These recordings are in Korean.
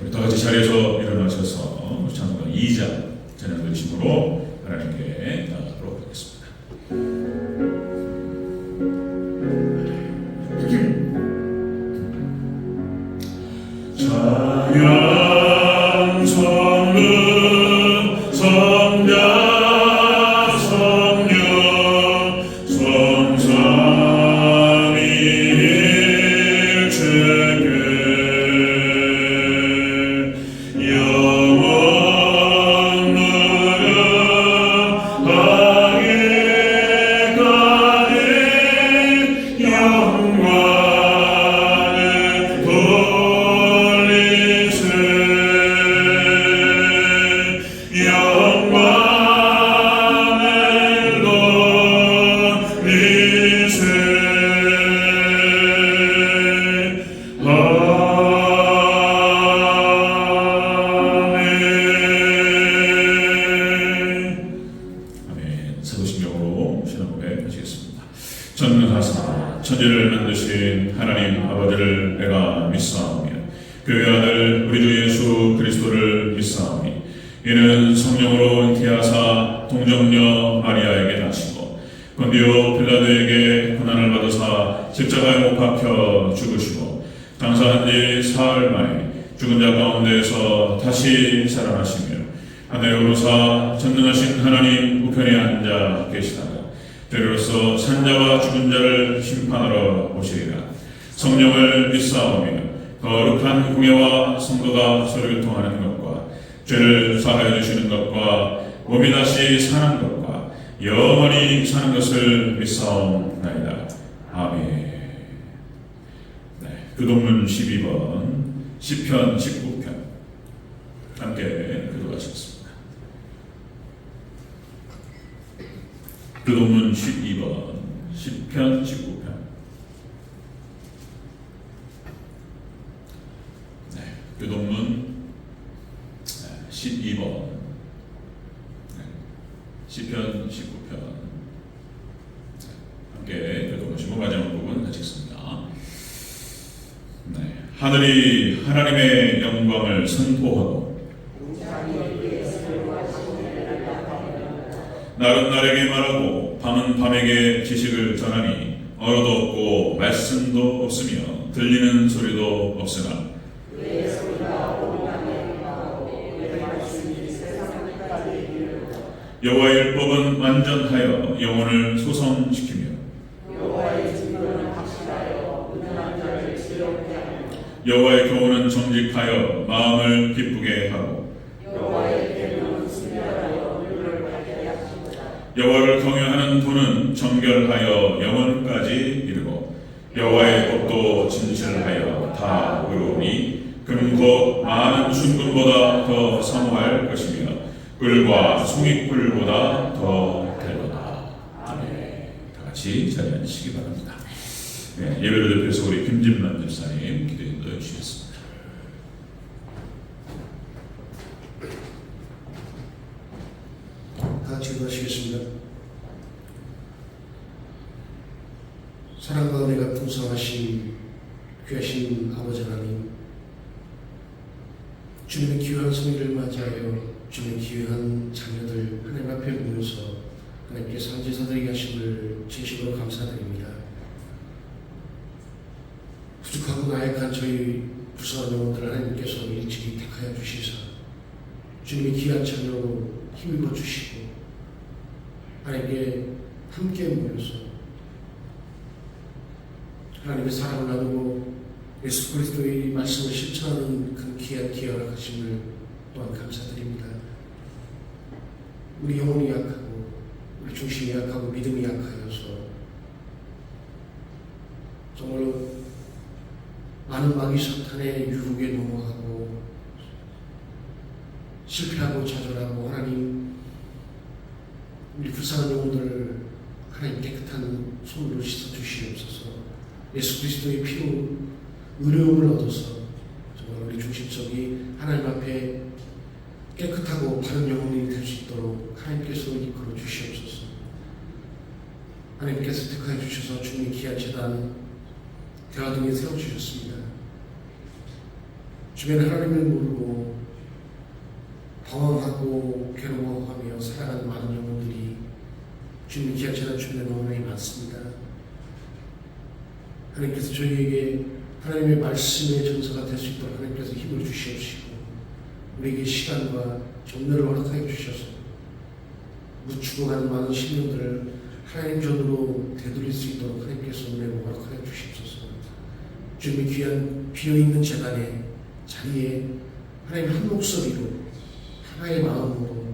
우리 다 같이 자리에서 일어나셔서 찬송가 2장 찬양 드리심으로 하나님께 나아가도록 하겠습니다. 찬양 성문 성자 전능하사 천지를 만드신 하나님 아버지를 내가 믿사오며 그의 아들 우리 주 예수 그리스도를 믿사오니 이는 성령으로 잉태하사 동정녀 마리아에게 나시고 본디오 빌라도에게 고난을 받으사 십자가에 못 박혀 죽으시고 장사한 지 사흘 만에 죽은 자 가운데에서 다시 살아나시며 하늘에 오르사 전능하신 하나님 우편에 앉아 계시다가 때로서 산자와 죽은 자를 심판하러 오시리라. 성령을 믿사오며 거룩한 공예와 성도가 서로 교통하는 것과 죄를 사하여 주시는 것과 몸이 다시 사는 것과 영원히 사는 것을 믿사옵나이다. 아멘. 네, 교동문 12번 시편 19편 함께 교독하시겠습니다. 교동문 12번 시편 19편. 네, 교동문 12번 시편 19편 함께 교독하시고 마지막 부분 같이 읽습니다. 네, 하늘이 하나님의 영광을 선포하고 날은 날에게 말하고 밤은 밤에게 지식을 전하니 언어도 없고 말씀도 없으며 들리는 소리도 없으나 여호와의 율법은 완전하여 영혼을 소성시키며 여호와의 교훈은 정직하여 마음을 기쁘게 하고 여호와를 경외하는 도는 정결하여 영혼까지 이르고 여호와의 법도 진실하여 다 의로우니 그는 곧 많은 순금보다 더 사모할 것이며 꿀과 송이꿀보다 더 달도다. 아멘. 다 같이 자리에 앉으시기 바랍니다. 네, 예배를 대표해서 우리 김진만 집사님 기도 인도해 주시겠습니다. 다 같이 기도하시겠습니다. 사랑과 은혜가 풍성하신 귀하신 아버지 하나님, 주님의 귀한 성의를 맞이하여 주님의 귀한 자녀들 하나님 앞에 모여서 하나님께 상제사드리게 하심을 진심으로 감사드립니다. 부족하고 나약한 저희 부서한 영혼들 하나님께서 일찍이 택하여 주시사 주님의 귀한 자녀로 힘입어 주시고 하나님께 함께 모여서 하나님의 사랑을 나누고 예수 그리스도의 말씀을 실천하는 그 귀한 기회를 하심을 또한 감사드립니다. 우리 영혼이 약하고 우리 중심이 약하고 믿음이 약하여서 정말로 많은 마귀 사탄의 유혹에 넘어가고 실패하고 좌절하고 하나님 우리 불쌍한 영혼들을 하나님 깨끗한 손으로 씻어주시옵소서. 예수 그리스도의 피로 의로움을 얻어서 정말 우리 중심적이 하나님 앞에 깨끗하고 바른 영혼이 될 수 있도록 하나님께서 이끌어 주시옵소서. 하나님께서 택하여 주셔서 주님의 귀한 제단 대화동에 세워주셨습니다. 주변에 하나님을 모르고 방황하고 괴로워하며 살아가는 많은 영혼들이 주님의 귀한 재단 주변에 너무 많습니다. 하나님께서 저희에게 하나님의 말씀의 전서가 될 수 있도록 하나님께서 힘을 주시옵시고 우리에게 시간과 정렬을 허락하여 주셔서 죽어가는 많은 심령들을 하나님 전으로 되돌릴 수 있도록 하나님께서 은혜로 허락하여 주시옵소서. 주님의 귀한 비어있는 재단의 자리에 하나님 한 목소리로 하나의 마음으로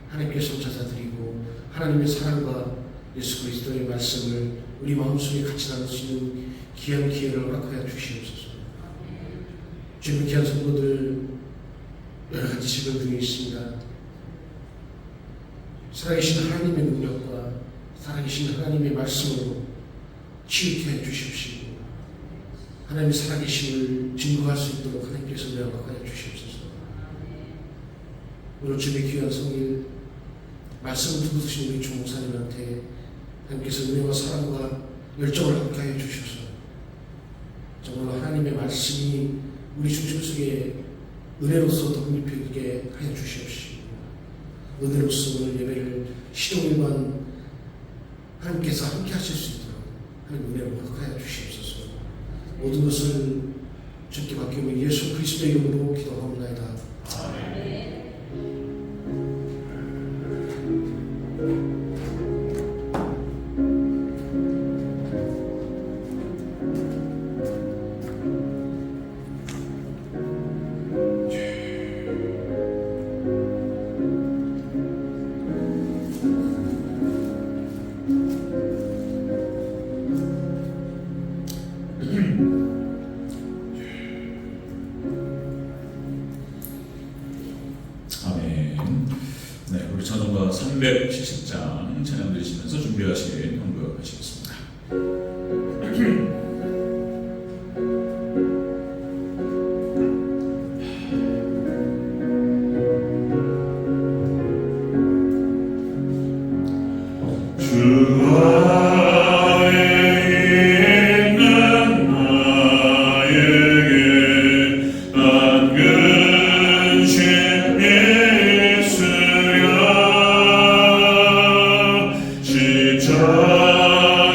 하나님께서 찾아드리고 하나님의 사랑과 예수 그리스도의 말씀을 우리 마음속에 같이 나눌 수 있는 귀한 기회를 허락하여 주시옵소서. 주님의 귀한 성도들 여러 가지 질병 등에 있습니다. 살아계신 하나님의 능력과 살아계신 하나님의 말씀으로 치유케 해 주십시오. 하나님의 살아계심을 증거할 수 있도록 하나님께서 허락하여 주시옵소서. 오늘 주님의 귀한 성일 말씀을 듣고 드신 우리 조목사님한테 하나님께서 은혜와 사랑과 열정을 함께 하여 주셔서 정말로 하나님의 말씀이 우리 중심 속에 은혜로서 덧입히게 하여 주시옵시고 은혜로서 오늘 예배를 시종일관 하나님께서 함께 하실 수 있도록 하나님 은혜로 허락하여 주시옵소서. 모든 것을 주께 맡기며 예수 그리스도의 이름으로 기도합니다. 아멘. 네, 우리 찬송가 370장 찬양 드리시면서 준비하시길 권고하시겠습니다. 십자가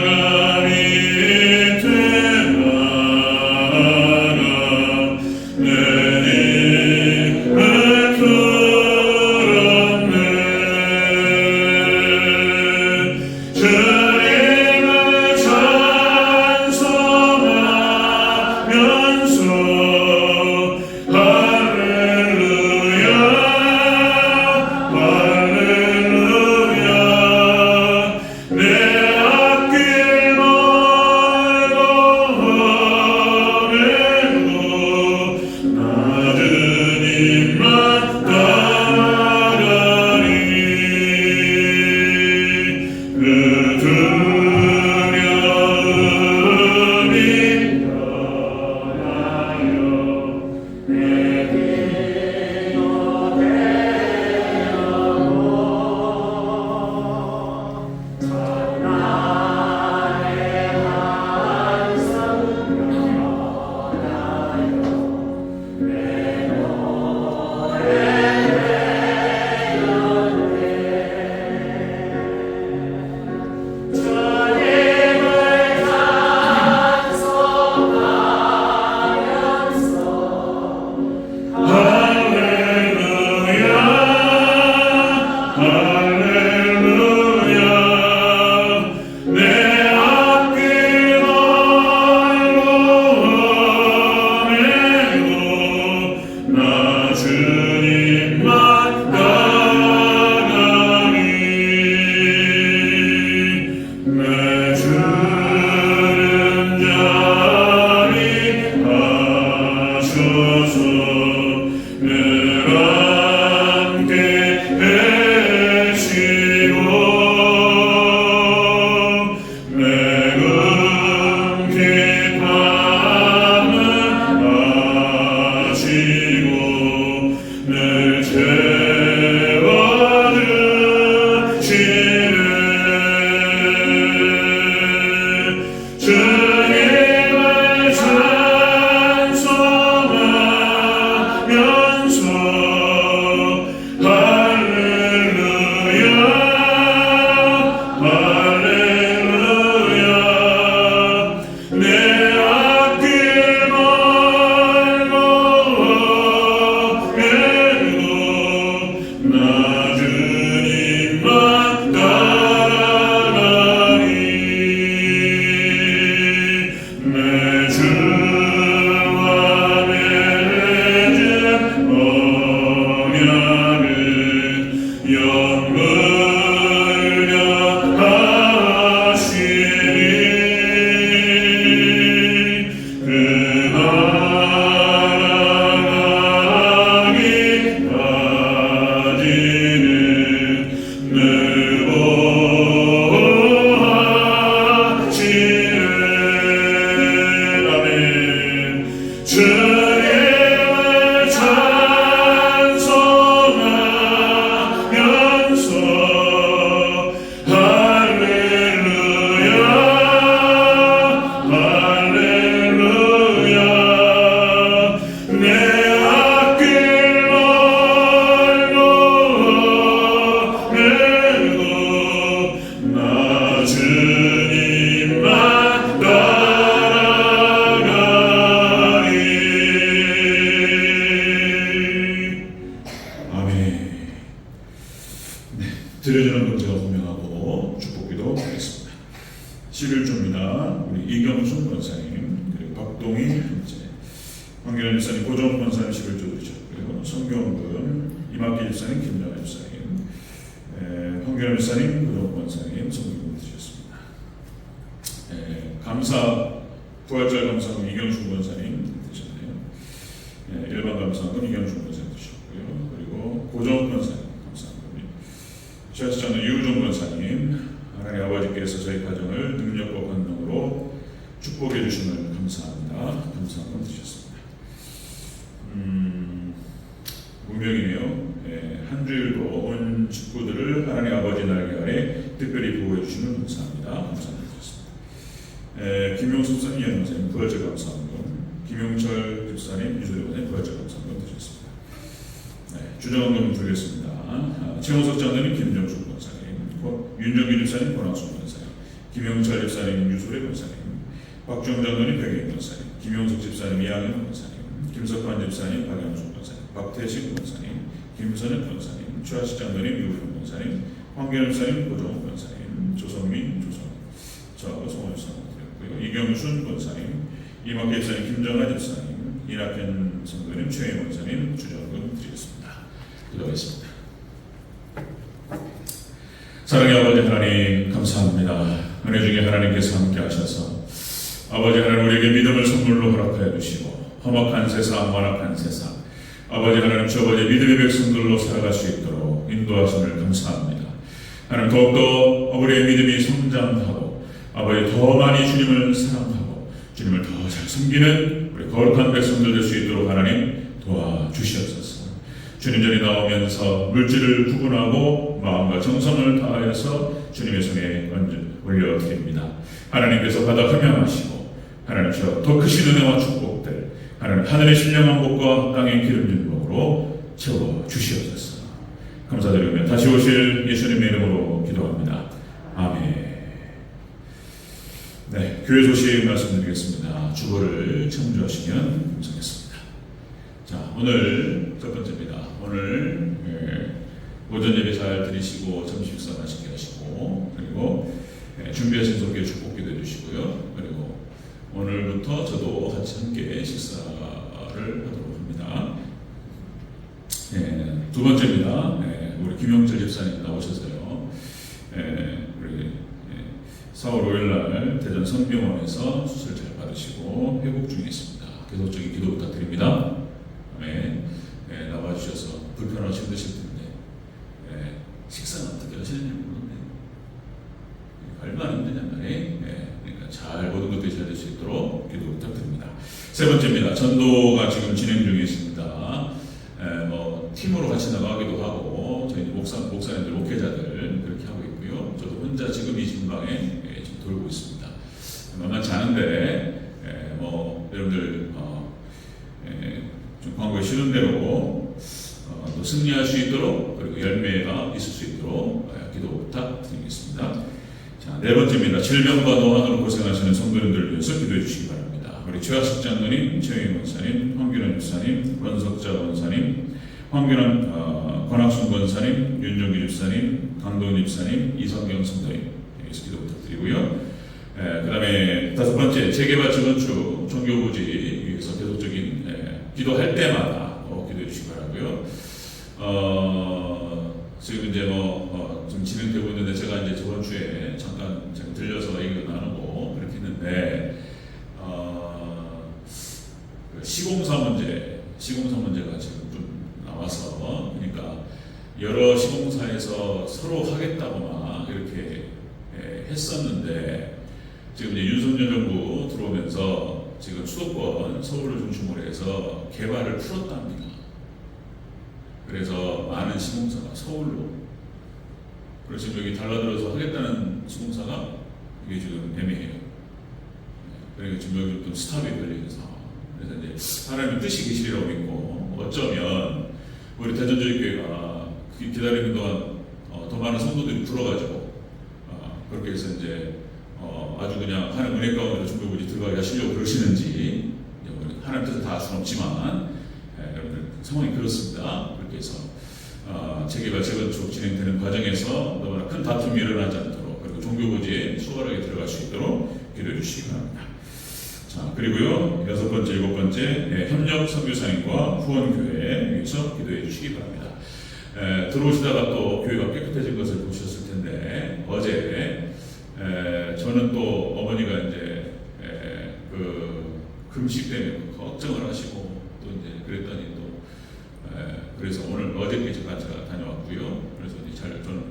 드려지는 문제가 분명하고 축복기도 하겠습니다. 11조입니다. 우리 이경순 권사님, 그리고 박동희 형제, 황교안 집사님, 고정 권사님 11조 드리셨고요. 성경금, 이막기 집사님, 김정아 집사님, 황교안 집사님, 고정 권사님, 성경금 드리셨습니다. 감사, 부활절 감사금 이경순 권사님 드셨네요. 일반 감사금 이경순 권사님 드셨고요. 그리고 고정 권사님 최하수장은 유우종 권사님, 하나님 아버지께서 저희 가정을 능력과 권능으로 축복해 주심을 감사합니다. 감사함을 드렸습니다. 운명이네요. 한 주일도 온 식구들을 하나님 아버지 날개 아래 특별히 보호해 주심을 감사합니다. 감사함을 드렸습니다. 김용수 집사님, 이현 권사님 부활절 감사합니다. 김용철 집사님, 유소리 권사님 부활절 감사합니다. 드렸습니다. 주정금 드리겠습니다. 최홍석 장로님, 김정수 권사님, 윤정기 집사님, 권학순 권사님, 김영철 집사님, 유소래 권사님, 박주영 장로님, 백인 권사님, 김용석 집사님, 이양현 권사님, 김석환 집사님, 박영수 권사님, 박태식 권사님, 김선현 권사님, 최하식 장로님, 유우영 권사님, 황교안 집사님, 고정 권사님, 조성민, 저 송원 집사님 드렸고요. 이경순 권사님, 이막기 집사님, 김정아 집사님, 이낙현 성도님, 최혜 권사님, 주정금 드리겠습니다. 기도하겠습니다. 사랑의 아버지 하나님 감사합니다. 은혜 중에 하나님께서 함께 하셔서 아버지 하나님 우리에게 믿음을 선물로 허락하여 주시고 험악한 세상, 완악한 세상 아버지 하나님 주 아버지 믿음의 백성들로 살아갈 수 있도록 인도하심을 감사합니다. 하나님 더욱더 우리의 믿음이 성장하고 아버지 더 많이 주님을 사랑하고 주님을 더 잘 섬기는 우리 거룩한 백성들 될 수 있도록 하나님 도와주시옵소서. 주님 전에 나오면서 물질을 구분하고 마음과 정성을 다하여서 주님의 손에 올려드립니다. 하나님께서 바다 흠양하시고 하나님께서 더 크신 은혜와 축복들 하나님 하늘의 신령한 복과 땅의 기름진 복으로 채워주시옵소서. 감사드리며 다시 오실 예수님의 이름으로 기도합니다. 아멘. 네, 교회 소식 말씀드리겠습니다. 주보를 청주하시면 감사하겠습니다. 자, 오늘 첫 번째입니다. 오늘 오전 예배 잘 드리시고 점심 식사 맛있게 하시고 그리고 준비하신 속에 축복기도 해주시고요. 그리고 오늘부터 저도 같이 함께 식사를 하도록 합니다. 두 번째입니다. 우리 김영철 집사님 나오셔서요. 우리 4월 5일날 대전 성병원에서 수술 잘 받으시고 회복 중에 있습니다. 계속적인 기도 부탁드립니다. 나와주셔서 불편하고 힘드실 텐데 식사는 어떻게 하시는지 모르겠네요. 얼마나 힘드냐 말이에요. 그러니까 잘 모든 것들이 잘 될 수 있도록 기도 부탁드립니다. 세 번째입니다. 전도가 지금 진행 중에 있습니다. 팀으로 같이 나가기도 하고 저희 목사님들, 목회자들 그렇게 하고 있고요. 저도 혼자 지금 이 진방에 지금 돌고 있습니다. 만만치 않은데 여러분들 좀 광고에 실은 대로 또 승리할 수 있도록 그리고 열매가 있을 수 있도록 기도 부탁드리겠습니다. 자, 네 번째입니다. 질병과 노안으로 고생하시는 성도님들을 위해서 기도해 주시기 바랍니다. 우리 최하식 장로님, 최희 권사님, 황규란 집사님, 권석자 권사님, 권학순 권사님, 윤정기 집사님, 강도훈 집사님, 이성경 성도님 여기서 기도 부탁드리고요. 그 다음에 다섯 번째 재개발 재건축 종교부지 위해서 계속적인 기도할 때마다 기도해 주시기 바라고요. 지금 이제 좀 진행되고 있는데 제가 이제 저번 주에 잠깐 제가 들려서 얘기를 나누고 그렇게 했는데 시공사 문제가 지금 좀 나와서 그러니까 여러 시공사에서 서로 하겠다고 막 이렇게 했었는데 지금 이제 윤석열 정부 들어오면서 지금 수도권 서울을 중심으로 해서 개발을 풀었답니다. 그래서 많은 시공사가 서울로, 그래서 지금 여기 달라들어서 하겠다는 시공사가 이게 지금 애매해요. 그러니까 지금 여기 또 스탑이 걸리는 상황. 그래서 이제 하나님의 뜻이 계시리라고 믿고, 어쩌면 우리 대전제일교회가 기다리는 동안 더 많은 성도들이 불어가지고 그렇게 해서 이제 아주 그냥 하나님 은혜 가운데 중보부지 들어가게 하시려고 그러시는지, 하나님 뜻을 다 할 수는 없지만 여러분들 상황이 그렇습니다. 그렇게 해서 재개발 재건축 진행되는 과정에서 너무나 큰 다툼이 일어나지 않도록, 그리고 종교부지에 수월하게 들어갈 수 있도록 기도해 주시기 바랍니다. 자, 그리고요, 6번째, 7번째, 협력 선교사님과 후원교회 위해서 기도해 주시기 바랍니다. 들어오시다가 또 교회가 깨끗해진 것을 보셨을 텐데, 어제 저는 또 어머니가 이제 그 금식 때문에 걱정을 하시고 또 이제 그랬더니 또 그래서 오늘 어저께 제가 다녀왔고요. 그래서 이제 잘 저는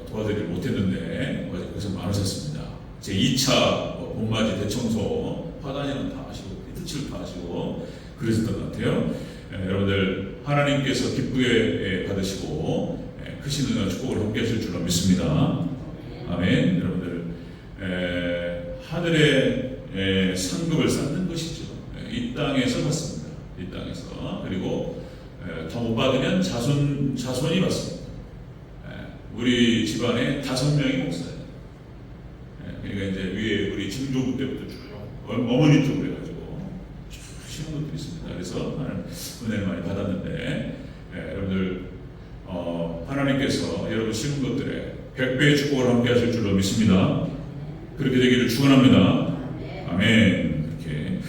도와드리지 못했는데 어제 고생 많으셨습니다. 제 2차 봄맞이 대청소 화단이는 다 하시고 빛을 다 하시고 그러셨던 것 같아요. 여러분들 하나님께서 기쁘게 받으시고 크신 은혜와 축복을 함께 하실 줄로 믿습니다. 아멘. 여러분들 하늘의 상급을 쌓는 것이죠. 이 땅에서 받습니다. 이 땅에서. 그리고 더 못 받으면 자손이 받습니다. 우리 집안에 5명이 목사예요. 그러니까 이제 위에 우리 증조부 때부터 쭉 어머니 쪽으로 해가지고 쭉 심은 것들이 있습니다. 그래서 하나님 은혜를 많이 받았는데 여러분들 하나님께서 여러분 심은 것들에 100배의 축복을 함께 하실 줄로 믿습니다. 그렇게 되기를 축원합니다. 아멘. 이렇게.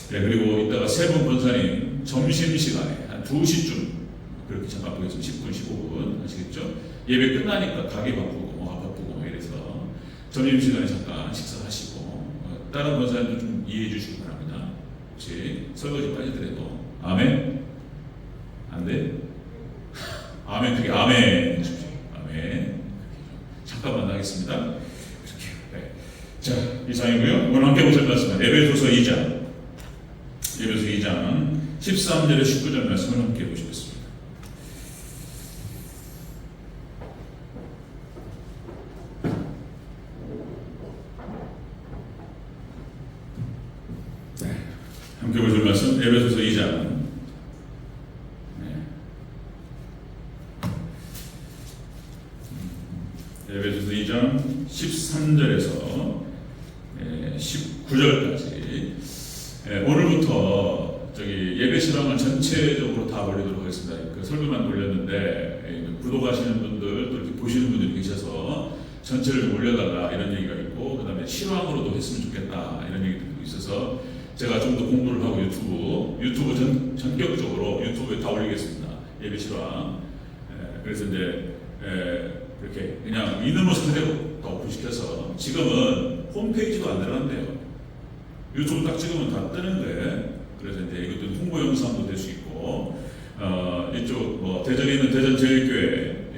그리고 이따가 세 분 권사님 점심시간에 한 2시쯤 그렇게 잠깐 보겠습니다. 10분, 15분 아시겠죠? 예배 끝나니까 가게 바쁘고 바쁘고 이래서 점심시간에 잠깐 식사하시고 다른 권사님도 좀 이해해 주시기 바랍니다. 혹시 설거지 빠지더라도 아멘? 안 돼? 아멘. 그게 아멘. 아멘. 잠깐만 하겠습니다. 이렇게. 네. 자, 이상이고요. 오늘 함께 보실 말씀은 에베소서 2장 13절에 19절 말씀을 함께 보시겠습니다. 네. 함께 보실 말씀 에베소서 2장 에베소서 2장 13절에서 19절까지 오늘부터 예배 시간을 전체적으로 다 올리도록 하겠습니다. 그 설교만 올렸는데 구독하시는 분들 또 이렇게 보시는 분들이 계셔서 전체를 좀 올려달라 이런 얘기가 있고, 그 다음에 실황으로도 했으면 좋겠다 이런 얘기들도 있어서 제가 좀 더 공부를 하고 유튜브 전격적으로 유튜브에 다 올리겠습니다. 예배 실황. 그래서 이제 이렇게 그냥 있는 모습 그대로 다 오픈시켜서, 지금은 홈페이지도 안 들어간대요. 유튜브 딱 찍으면 다 뜨는데, 그래서 이제 이것도 홍보 영상도 될 수 있고, 이쪽 대전에 있는 대전제일교회,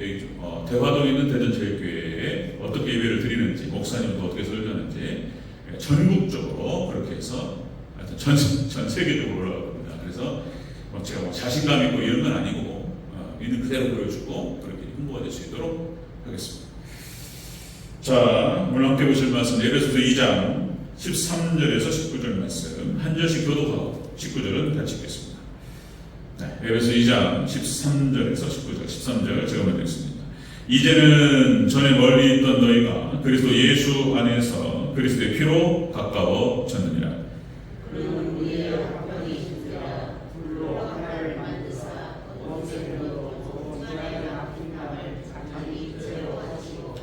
대화동에 있는 대전제일교회에 어떻게 예배를 드리는지, 목사님도 어떻게 설교하는지 전국적으로 그렇게 해서 전 세계적으로 올라갈 겁니다. 그래서 제가 자신감 있고 이런 건 아니고 있는 그대로 보여주고 그렇게 홍보가 될 수 있도록 하겠습니다. 자, 오늘 함께 보실 말씀 에베소서 2장 13절에서 19절 말씀 한 절씩 교독하고 19절은 같이 읽겠습니다. 네, 에베소 2장 13절에서 19절 13절 제가 먼저 읽습니다. 이제는 전에 멀리 있던 너희가 그리스도 예수 안에서 그리스도의 피로 가까워졌느니라. 그는 우리의 합병이신지라 불로 하나를 만드사 원죄로 동전하여 맡긴 밤을 자기 죄로 하시고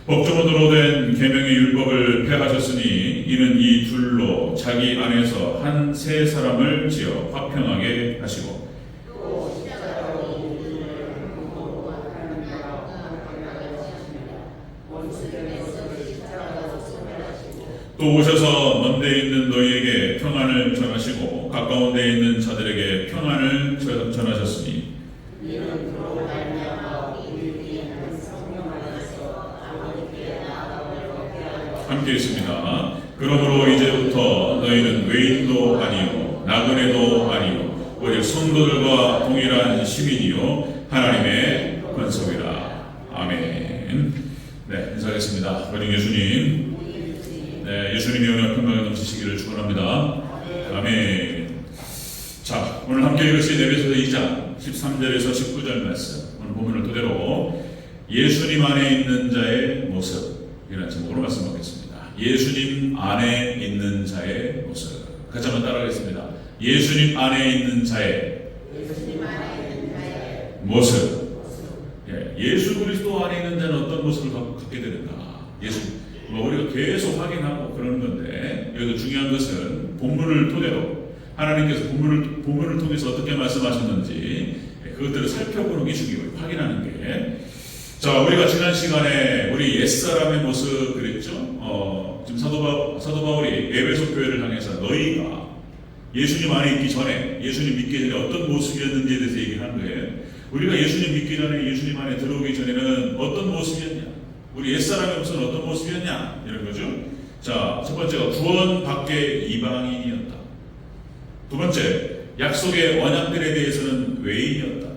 법조문으로 된 계명의 율법을 폐하셨으니 이는 이 둘로 자기 안에서 한 세 사람을 지어 화평하게 하시고 또 십자가로 우리를 한국으로 하나님과 화평하게 하시니라. 원수들에서 십자가로 소멸하시고 또 오셔서 먼 데 있는 너희에게 평안을 전하시고 가까운 데 있는 자들에게 평안을 전하셨으니 이는 그로 말미암아 우리 한 성령 안에서 아버지께 나아감을 얻게 하려 함께 있습니다. 그러므로 이제부터 너희는 외인도 아니요 나그네도 아니요 오직 성도들과 동일한 시민이요 하나님의 권속이라. 아멘. 네, 인사하겠습니다. 우리 예수님, 네, 예수님의 은혜와 평강이 넘치시기를 축원합니다. 아멘. 자, 오늘 함께 읽으신 에베소서 2장 13절에서 19절 말씀, 오늘 본문을 토대로 예수님 안에 있는 자의 모습, 이라는 제목으로 말씀하겠습니다. 예수님 안에 있는 자의 모습. 같이 한번 따라하겠습니다. 예수님 안에 있는 자의 모습. 예수 그리스도 안에 있는 자는 어떤 모습을 갖게 되는가? 우리가 계속 확인하고 그러는 건데, 여기서 중요한 것은 본문을 토대로 하나님께서 본문을 통해서 어떻게 말씀하셨는지 그것들을 살펴보는 게 중요해요. 확인하는 게. 자, 우리가 지난 시간에 우리 옛사람의 모습 그랬죠? 지금 사도 바울이 에베소 교회를 향해서 너희가 예수님 안에 있기 전에, 예수님 믿기 전에 어떤 모습이었는지에 대해서 얘기하는 거예요. 우리가 예수님 믿기 전에, 예수님 안에 들어오기 전에는 어떤 모습이었냐? 우리 옛사람의 모습은 어떤 모습이었냐? 이런 거죠. 자, 첫 번째가 구원 밖의 이방인이었다. 두 번째, 약속의 언약들에 대해서는 외인이었다.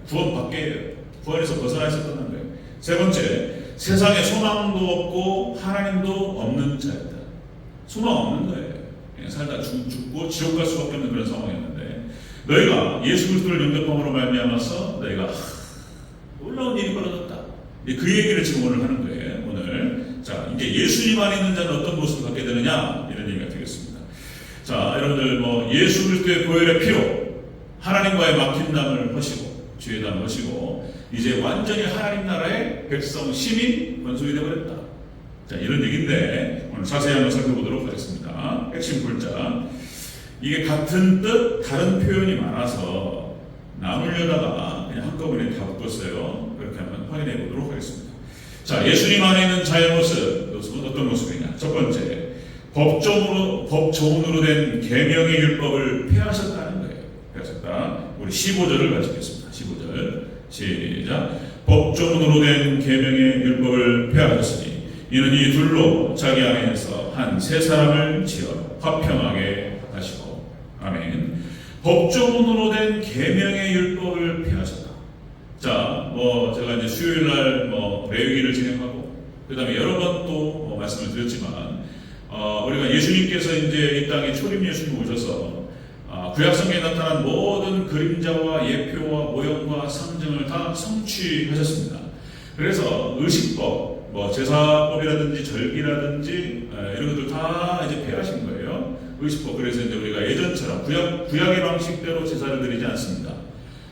구원 밖에, 구원에서 벗어나 있었던 거예요. 세 번째, 세상에 소망도 없고 하나님도 없는 자였다. 소망 없는 거예요. 살다 죽고 지옥 갈 수밖에 없는 그런 상황이었는데, 너희가 예수 그리스도를 영접함으로 말미암아서 너희가 놀라운 일이 벌어졌다. 그 얘기를 지금 오늘 하는 거예요. 오늘. 자, 이제 예수님 안에 있는 자는 어떤 모습을 갖게 되느냐, 이런 얘기가 되겠습니다. 자, 여러분들 예수 그리스도의 보혈의 피로 하나님과의 막힌담을 하시고 죄담을 하시고 이제 완전히 하나님 나라의 백성 시민 권속이 되어버렸다. 자, 이런 얘기인데 오늘 자세히 한번 살펴보도록 하겠습니다. 핵심 글자. 이게 같은 뜻 다른 표현이 많아서 나누려다가 그냥 한꺼번에 다 묶었어요. 그렇게 한번 확인해 보도록 하겠습니다. 자, 예수님 안에 있는 자의 모습은 어떤 모습이냐? 첫 번째, 법조문으로 된 계명의 율법을 폐하셨다는 거예요. 폐하셨다. 우리 15절을 같이 읽겠습니다. 15절 시작. 법조문으로 된 계명의 율법을 폐하셨으니 이는 이 둘로 자기 안에서 한 세 사람을 지어 화평하게 하시고. 아멘. 법조문으로 된 계명의 율법을 폐하셨다. 자, 제가 이제 수요일 날 레위기를 진행하고 그다음에 여러 번 또 말씀을 드렸지만 우리가 예수님께서 이제 이 땅에 초림 예수님 오셔서 구약 성경에 나타난 모든 그림자와 예표와 모형과 상징을 다 성취하셨습니다. 그래서 의식법, 제사법이라든지 절기라든지 이런 것들 다 이제 폐하신 거예요. 의식법. 그래서 이제 우리가 예전처럼 구약의 방식대로 제사를 드리지 않습니다.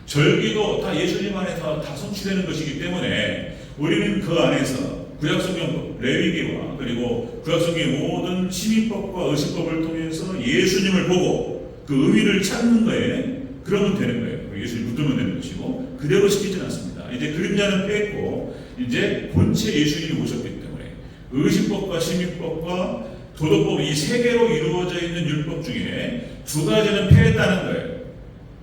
절기도 다 예수님 안에 다 성취되는 것이기 때문에 우리는 그 안에서 구약성경 레위기와 그리고 구약성경의 모든 시민법과 의식법을 통해서 예수님을 보고 그 의미를 찾는 거예요. 그러면 되는 거예요. 예수님 붙들면 되는 것이고 그대로 시키지는 않습니다. 이제 그림자는 뺐고 이제 본체 예수님이 오셨기 때문에 의식법과 시민법과 도덕법 이 세 개로 이루어져 있는 율법 중에 두 가지는 폐했다는 거예요.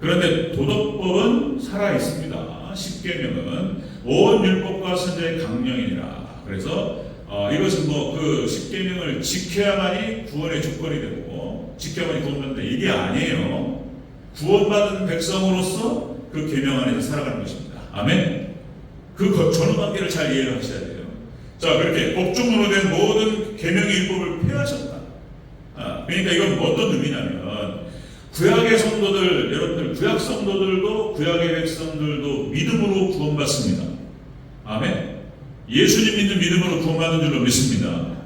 그런데 도덕법은 살아 있습니다. 십계명은 온 율법과 선지자의 강령이니라. 그래서 이것은 그 십계명을 지켜야만이 구원의 조건이 되고 지켜야만이 구원받는다 이게 아니에요. 구원받은 백성으로서 그 계명 안에서 살아가는 것입니다. 아멘. 그 전후관계를 잘 이해를 하셔야 돼요. 자, 그렇게 법조문으로 된 모든 계명의 율법을 폐하셨다. 그러니까 이건 어떤 의미냐면 구약의 성도들, 여러분들 구약 성도들도 구약의 백성들도 믿음으로 구원받습니다. 아멘. 예수님 믿는 믿음으로 구원받는 줄로 믿습니다.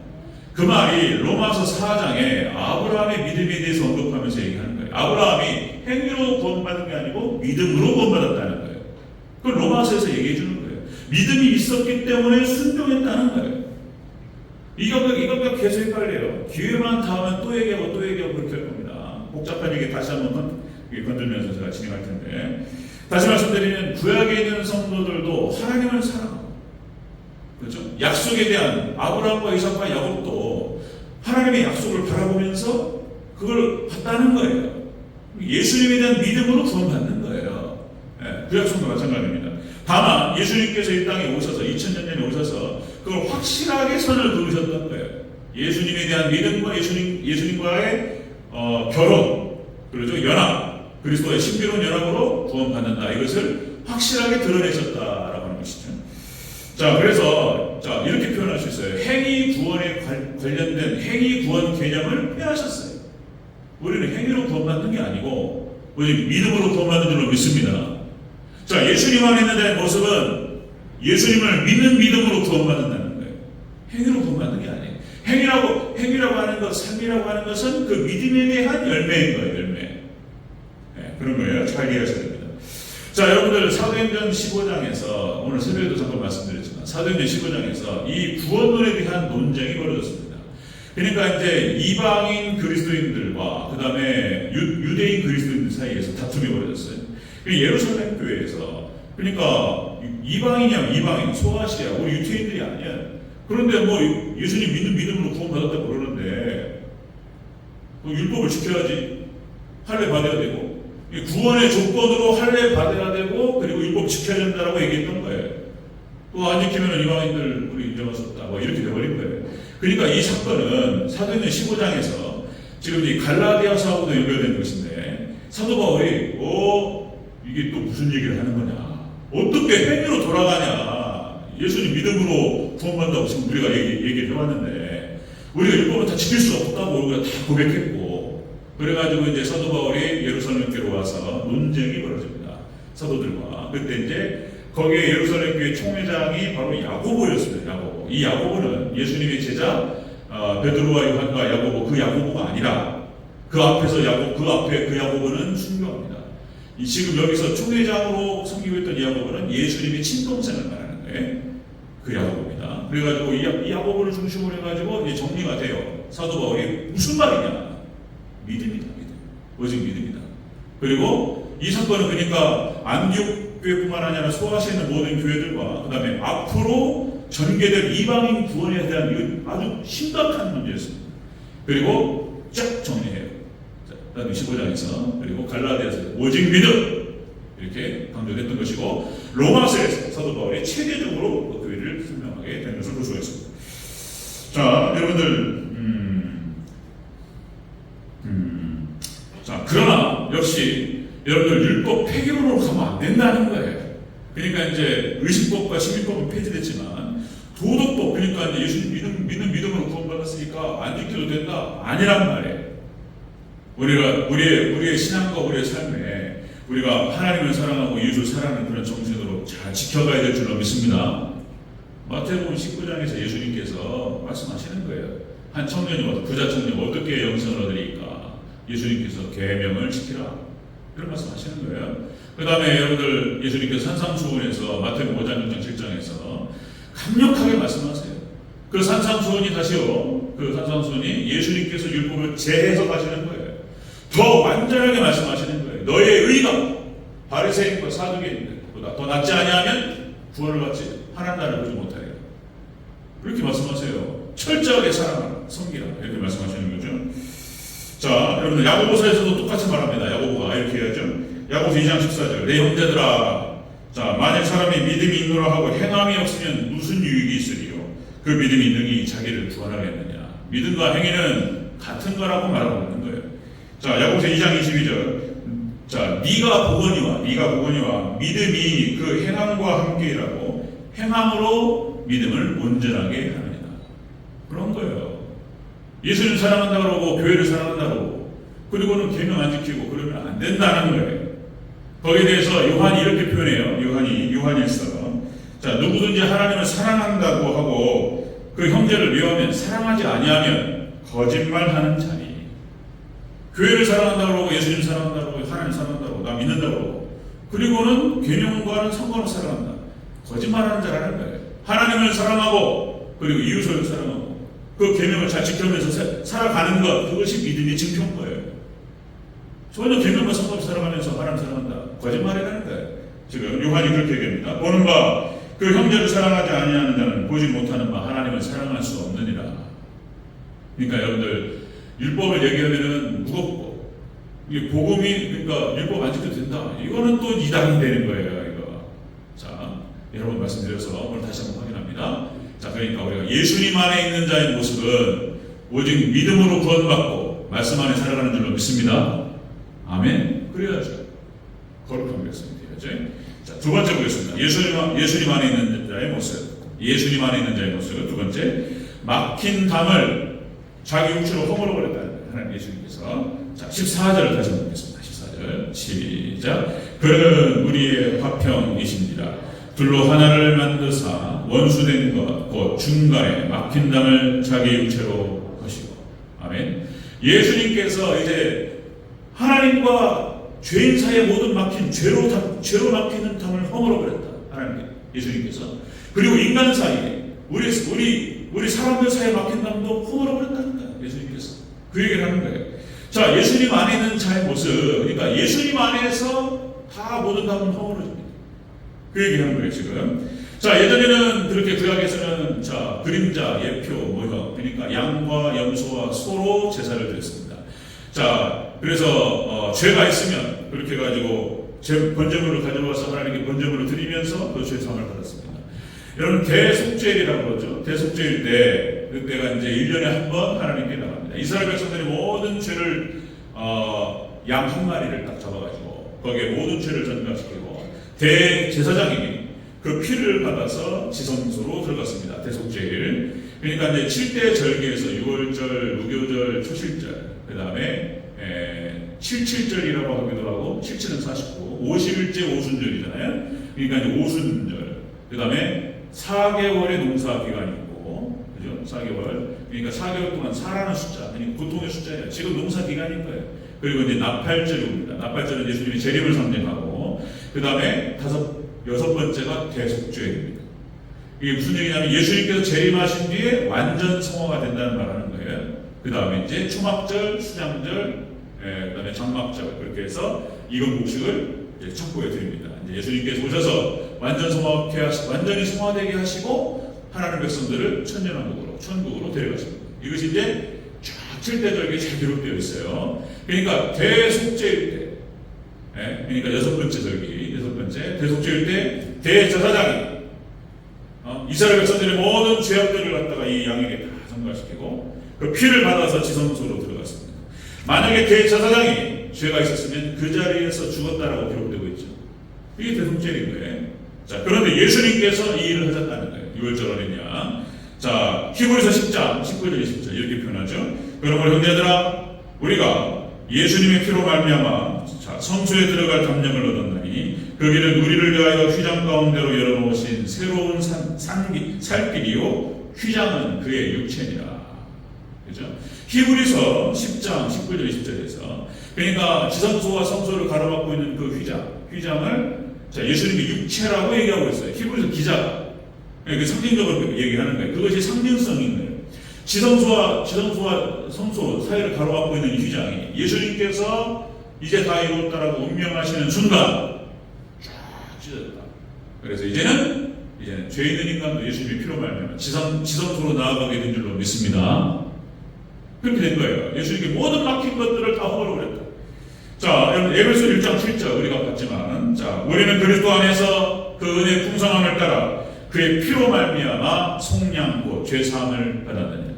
그 말이 로마서 4장에 아브라함의 믿음에 대해서 언급하면서 얘기하는 거예요. 아브라함이 행위로 구원받은 게 아니고 믿음으로 구원받았다는 거예요. 그걸 로마서에서 얘기해 주는 거예요. 믿음이 있었기 때문에 순종했다는 거예요. 이거 계속 헷갈려요. 기회만 닿으면 또 얘기하고 그렇게 할 겁니다. 복잡한 얘기 다시 한번 건들면서 제가 진행할 텐데, 다시 말씀드리면 구약에 있는 성도들도 하나님을 사랑하고, 그렇죠? 약속에 대한 아브라함과 이삭과 야곱도 하나님의 약속을 바라보면서 그걸 봤다는 거예요. 예수님에 대한 믿음으로 구원받는 거예요. 구약 성도 마찬가지입니다. 다만 예수님께서 이 땅에 오셔서 2000년 전에 오셔서 그걸 확실하게 선을 그으셨던 거예요. 예수님에 대한 믿음과 예수님과의 결혼, 그렇죠? 연합, 그리스도의 신비로운 연합으로 구원받는다. 이것을 확실하게 드러내셨다라고 하는 것이죠. 자, 그래서 이렇게 표현할 수 있어요. 행위 구원에 관련된 행위 구원 개념을 폐하셨어요. 우리는 행위로 구원받는 게 아니고 우리 믿음으로 구원받는 줄로 믿습니다. 자, 예수님 안에 있는 자의 모습은 예수님을 믿는 믿음으로 구원받는다는 거예요. 행위로 구원받는 게 아니에요. 행위라고 하는 것, 삶이라고 하는 것은 그 믿음에 대한 열매인 거예요. 열매. 네, 그런 거예요. 잘 이해하셔야 됩니다. 자, 여러분들 사도행전 15장에서 오늘 새벽에도 잠깐 말씀드렸지만 사도행전 15장에서 이 구원론에 대한 논쟁이 벌어졌습니다. 그러니까 이제 이방인 그리스도인들과 그 다음에 유대인 그리스도인들 사이에서 다툼이 벌어졌어요. 예루살렘 교회에서 그러니까 이방인이야 이방인 소아시아 우리 유태인들이 아니야. 그런데 뭐 예수님 믿는 믿음으로 구원받았다고 그러는데 율법을 지켜야지. 할례 받아야 되고 구원의 조건으로 할례 받아야 되고 그리고 율법 지켜야 된다라고 얘기했던 거예요. 또 안 지키면 이방인들 우리 인정할 수 없다. 뭐 이렇게 돼버린 거예요. 그러니까 이 사건은 사도행전 15장에서 지금 이 갈라디아서하고도 연결된 것인데 사도 바울이 이게 또 무슨 얘기를 하는 거냐? 어떻게 행위로 돌아가냐? 예수님 믿음으로 구원받는다고 지금 우리가 얘기를 해왔는데 우리가 율법을 다 지킬 수 없다고 우리가 다 고백했고 그래가지고 이제 사도 바울이 예루살렘 교회로 와서 논쟁이 벌어집니다. 사도들과 그때 이제 거기에 예루살렘 교회 총회장이 바로 야고보였습니다. 야고보. 이 야고보는 예수님의 제자 베드로와 요한과 야고보 그 야고보가 아니라 그 앞에서 그 앞에 그 야고보는 순교합니다. 지금 여기서 총회장으로 섬기고 있던 이 야고보는 예수님의 친동생을 말하는 거예요. 그 야고보입니다. 그래가지고 이 야고보를 중심으로 해가지고 이제 정리가 돼요. 사도 바울이 무슨 말이냐? 믿음이다. 믿음. 오직 믿음이다. 그리고 이 사건은 그러니까 안디옥 교회뿐만 아니라 소아시아에 있는 모든 교회들과 그 다음에 앞으로 전개될 이방인 구원에 대한 아주 심각한 문제였습니다. 그리고 쫙 정리해요. 자, 15장에서 그리고 갈라디아서 오직 믿음 이렇게 강조했던 것이고 로마서에서 사도 바울이 체계적으로 그 교회를 설명하게 된 것을 볼 수가 있습니다. 자, 여러분들 자, 그러나 역시 여러분들 율법 폐기론으로 가면 안 된다는 거예요. 그러니까 이제 의식법과 시민법은 폐지됐지만 도덕법 그러니까 이제 예수님 믿는 믿음으로 구원받았으니까 안 지켜도 된다 아니란 말이에요. 우리의 신앙과 우리의 삶에 우리가 하나님을 사랑하고 이웃을 사랑하는 그런 정신으로 잘 지켜가야 될 줄로 믿습니다. 마태복음 19장에서 예수님께서 말씀하시는 거예요. 한 청년이 와서 부자 청년 어떻게 영생을 얻으리까? 예수님께서 계명을 지키라. 그런 말씀하시는 거예요. 그 다음에 여러분들 예수님께서 산상수훈에서 마태복음 5장 6장 7장에서 강력하게 말씀하세요. 그 산상수훈이 다시요. 그 산상수훈이 예수님께서 율법을 재해석하시는 거예요. 더 완전하게 말씀하시는 거예요. 너의 의가 바리새인과 사두개인들보다 더 낫지 아니하면 구원을 받지 하나님 나라를 보지 못하리라. 그렇게 말씀하세요. 철저하게 사랑하라, 섬기라 이렇게 말씀하시는 거죠. 자, 여러분들 야고보서에서도 똑같이 말합니다. 야고보가 이렇게 해야죠. 야고보서 2장 14절 내 형제들아 자 만약 사람이 믿음이 있노라 하고 행함이 없으면 무슨 유익이 있으리요? 그 믿음이 능히 자기를 구원하겠느냐? 믿음과 행위는 같은 거라고 말하고 있는 거예요. 자, 야고보서 2장 22절 자 네가 보거니와 믿음이 그 행함과 함께라고 행함으로 믿음을 온전하게 하느니라. 그런 거예요. 예수님 사랑한다 그러고 교회를 사랑한다 그러고 그리고는 계명 안 지키고 그러면 안 된다는 거예요. 거기에 대해서 요한이 이렇게 표현해요. 요한일서 자 누구든지 하나님을 사랑한다고 하고 그 형제를 미워하면 사랑하지 아니하면 거짓말하는 자니. 교회를 사랑한다 그러고 예수님 사랑한다 그러고 하나님 사랑한다 그러고 나 믿는다 그러고 그리고는 계명과는 상관없이 사랑한다. 거짓말하는 자라는 거예요. 하나님을 사랑하고 그리고 이웃을 사랑하고 그 계명을 잘 지켜면서 살아가는 것 그것이 믿음의 증표인 거예요. 전혀 계명과 상관없이 살아가면서 하나님 사랑한다. 거짓말이라는 거예요. 지금 요한이 그렇게 얘기합니다. 보는 바 그 형제를 사랑하지 아니하는 자는 보지 못하는 바 하나님을 사랑할 수 없느니라. 그러니까 여러분들 율법을 얘기하면은 무겁고 이게 복음이 그러니까 율법 안 지켜도 된다. 이거는 또 이단이 되는 거예요. 이거. 자, 여러분 말씀드려서 오늘 다시 한번 확인합니다. 자, 그러니까 우리가 예수님 안에 있는 자의 모습은 오직 믿음으로 구원받고 말씀 안에 살아가는 줄로 믿습니다. 아멘. 그래야죠. 거룩한 백성이 되야죠. 자, 두 번째 보겠습니다. 예수님 안에 있는 자의 모습. 예수님 안에 있는 자의 모습. 두 번째, 막힌 담을 자기 육체로 허물어버렸다는 거예요. 하나님 예수님께서. 자, 14절을 다시 한번 보겠습니다. 14절 시작. 그는 우리의 화평이십니다. 둘로 하나를 만드사 원수된 것 곧 중간에 막힌 담을 자기 육체로 하시고. 아멘. 예수님께서 이제 하나님과 죄인 사이의 모든 막힌 죄로 막히는 담을 허물어버렸다. 하나님 예수님께서. 그리고 인간 사이에 우리 사람들 사이에 막힌 담도 허물어버렸다는 거예요. 예수님께서 그 얘기를 하는 거예요. 자, 예수님 안에 있는 자의 모습, 그러니까 예수님 안에서 다 모든 담은 허물어집니다. 그 얘기하는 거예요 지금. 자, 예전에는 그렇게 구약에서는 자 그림자, 예표, 모형, 그러니까 양과 염소와 소로 제사를 드렸습니다. 자, 그래서 죄가 있으면 그렇게 가지고 번제물을 가져와서 하나님께 번제물을 드리면서 그 죄 사함을 받았습니다. 여러분 대속죄일이라고 그러죠. 대속죄일 때 그때가 이제 1년에 한 번 하나님께 나갑니다. 이스라엘 백성들이 모든 죄를 양 한 마리를 딱 잡아가지고 거기에 모든 죄를 전가시키고 대제사장이 그 피를 받아서 지성소로 들어갔습니다. 대속죄일. 그러니까 이제 7대 절기에서 6월절, 무교절, 초실절, 그 다음에 77절이라고 하기도 하고 77은 49, 50일째 오순절이잖아요. 그러니까 이제 오순절, 그 다음에 4개월의 농사 기간이 있고, 그죠? 4개월. 그러니까 4개월 동안 살아는 숫자, 아니 고통의 숫자예요. 지금 농사 기간인 거예요. 그리고 이제 나팔절입니다. 나팔절은 예수님이 재림을 상징하고, 그 다음에 여섯 번째가 대속죄입니다. 이게 무슨 얘기냐면 예수님께서 재림하신 뒤에 완전 성화가 된다는 말 하는 거예요. 그 다음에 이제 초막절, 수장절, 그 다음에 장막절, 그렇게 해서 이건 곡식을 척부해 드립니다. 이제 예수님께서 오셔서 완전히 성화되게 하시고 하나님 백성들을 천년왕국으로, 천국으로 데려가십니다. 이것이 이제 쫙 7대 절기에 잘 기록되어 있어요. 그러니까 대속죄일 때, 그러니까 여섯 번째 절기, 여섯 번째 대속죄일 때 대제사장이 이스라엘 백성들의 모든 죄악들을 갖다가 이 양에게 다 전가시키고 그 피를 받아서 지성소로 들어갔습니다. 만약에 대제사장이 죄가 있었으면 그 자리에서 죽었다라고 기록되고 있죠. 이게 대속죄인 거예요. 자, 그런데 예수님께서 이 일을 하셨다는 거예요. 6월절 어린 양. 자, 히브리서 10장 19절 20절 이렇게 표현하죠. 그러므로 형제들아, 우리가 예수님의 피로 말미암아 성소에 들어갈 담력을 얻었나니 그 길은 우리를 위하여 휘장 가운데로 열어놓으신 새로운 살길이요 휘장은 그의 육체니라. 그죠? 히브리서 10장 19절 20절에서 그러니까 지성소와 성소를 가로막고 있는 그 휘장을 예수님의 육체라고 얘기하고 있어요. 히브리서 기자가 그 상징적으로 얘기하는 거예요. 그것이 상징성인 거예요. 지성소와 성소 사이를 가로막고 있는 휘장이 예수님께서 이제 다 이루었다라고 운명하시는 순간 쫙 찢어졌다. 그래서 이제는 죄 있는 인간도 예수님의 피로 말미암아 지성소로 나아가게 된 줄로 믿습니다. 그렇게 된 거예요. 예수님께 모든 막힌 것들을 다 허물어버렸다. 자, 여러분 에베소 1장 7절 우리가 봤지만, 자, 우리는 그리스도 안에서 그 은혜의 풍성함을 따라 그의 피로 말미암아 속량 곧 죄 사함을 받았느니라.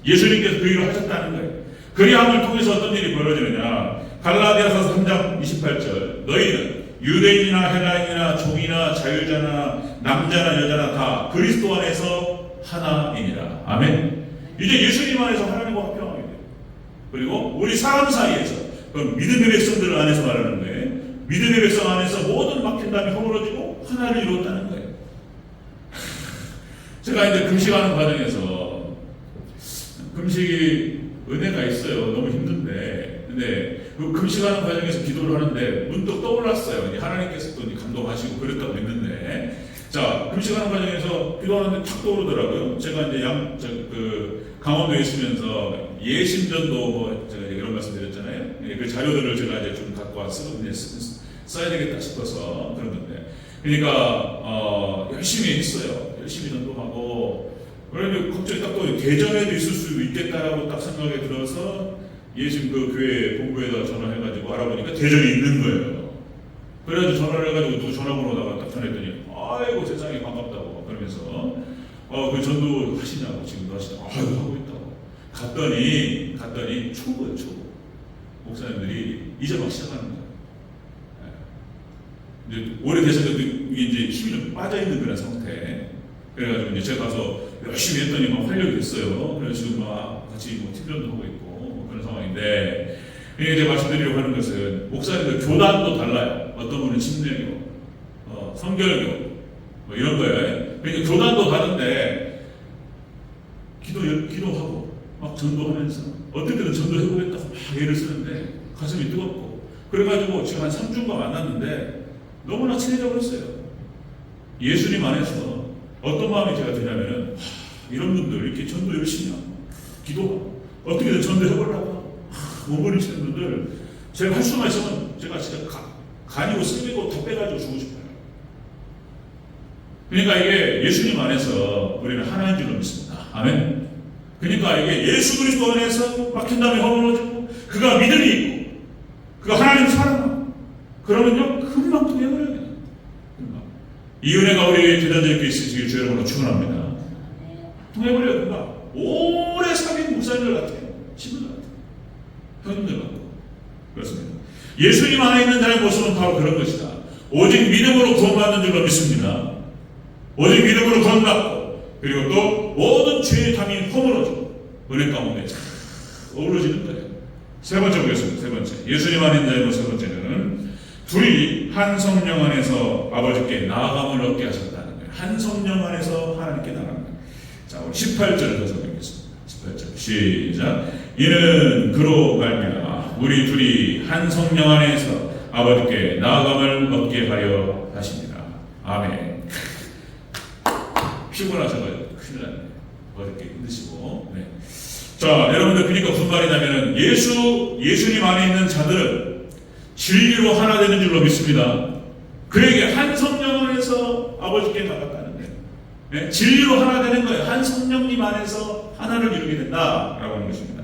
예수님께서 그 일을 하셨다는 거예요. 그리함을 통해서 어떤 일이 벌어지느냐? 갈라디아서 3장 28절 너희는 유대인이나 헬라인이나 종이나 자유자나 남자나 여자나 다 그리스도 안에서 하나이니라. 아멘. 이제 예수님 안에서 하나님과 화평하게 돼요. 그리고 우리 사람 사이에서 그 믿음의 백성들 안에서 말하는 거예요. 믿음의 백성 안에서 모든 막힌 담이 허물어지고 하나를 이루었다는 거예요. 제가 이제 금식하는 과정에서 금식이 은혜가 있어요. 너무 힘든데. 근데 그 금식하는 과정에서 기도를 하는데 문득 떠올랐어요. 하나님께서 또 감동하시고 그랬다고 했는데, 자, 금식하는 과정에서 기도하는데 탁 떠오르더라고요. 제가 이제 강원도에 있으면서 예심전도 제가 이런 말씀 드렸잖아요. 그 자료들을 제가 이제 좀 갖고 와서 써야 되겠다 싶어서 그런 건데. 그러니까, 열심히 했어요. 열심히 전도하고. 그러면 갑자기 딱 또 대전에도 있을 수 있겠다라고 딱 생각이 들어서 예심 그 교회 본부에다 전화해가지고 알아보니까 대전에 있는 거예요. 그래가지고 전화를 해가지고 누구 전화번호다가 딱 전화했더니 아이고 세상에 반갑다고 그러면서 그 전도 하시냐고 지금도 하시냐고 하고 있다고 갔더니 초보예요, 초보. 목사님들이 이제 막 시작하는 거예요. 이제 오래되셨는데 이게 이제 힘이 좀 빠져있는 그런 상태. 그래가지고 이제 제가 가서 열심히 했더니 막 활력이 됐어요. 그래서 지금 막 같이 뭐 팀전도 하고 있고 뭐 그런 상황인데, 이제 말씀드리려고 하는 것은 목사님들 교단도 달라요. 어떤 분은 침례교, 성결교 뭐 이런 거예요. 그러니까 교단도 다른데 기도하고 막 전도하면서 어떤 때는 전도해보겠다고 막 애를 쓰는데 가슴이 뜨겁고, 그래가지고 지금 한 3주가 만났는데 너무나 친해져 버렸어요. 예수님 안에서 어떤 마음이 제가 드냐면은, 이런 분들 이렇게 전도 열심히 하고 기도하고 어떻게든 전도해보려고 몸부림치는 분들, 제가 할 수만 있으면 제가 진짜 간이고 쓰고 다 빼가지고 주고 싶어요. 그러니까 이게 예수님 안에서 우리는 하나인 줄로 믿습니다. 아멘. 그러니까 이게 예수 그리스도 안에서 막힌 다음에 허물어지고, 그가 믿음이 있고 그가 하나님 사랑하고, 그러면요 금방 통해버려요. 금방. 이 은혜가 우리 대전자께 있으시길 주의 이름으로 축원합니다. 통해버려요. 금방. 오래 사귄 목사님들 같아요. 친구들 같아요. 형님들 같고. 그렇습니다. 예수님 안에 있는 자의 모습은 바로 그런 것이다. 오직 믿음으로 구원받는 줄로 믿습니다. 오직 믿음으로 구원받고, 그리고 또 모든 죄의 담이 허물어지고 은혜 가운데 잘 어우러지는 거예요. 세 번째 보겠습니다. 세 번째, 예수님 안에 있는 자의 모습. 세 번째는 둘이 한 성령 안에서 아버지께 나아감을 얻게 하셨다는 거예요. 한 성령 안에서 하나님께 나아가는 거예요. 자, 우리 18절을 더 읽겠습니다. 18절 시작. 이는 그로 말미암아 우리 둘이 한 성령 안에서 아버지께 나아감을 얻게 하려 하십니다. 아멘. 피곤하셔가지고 큰일 났네. 어렵게 힘드시고. 네. 자, 여러분들, 그러니까 무슨 말이냐면은 예수님 안에 있는 자들은 진리로 하나 되는 줄로 믿습니다. 그에게 한 성령 안에서 아버지께 나갔다는 거예요. 네? 진리로 하나 되는 거예요. 한 성령님 안에서 하나를 이루게 된다라고 하는 것입니다.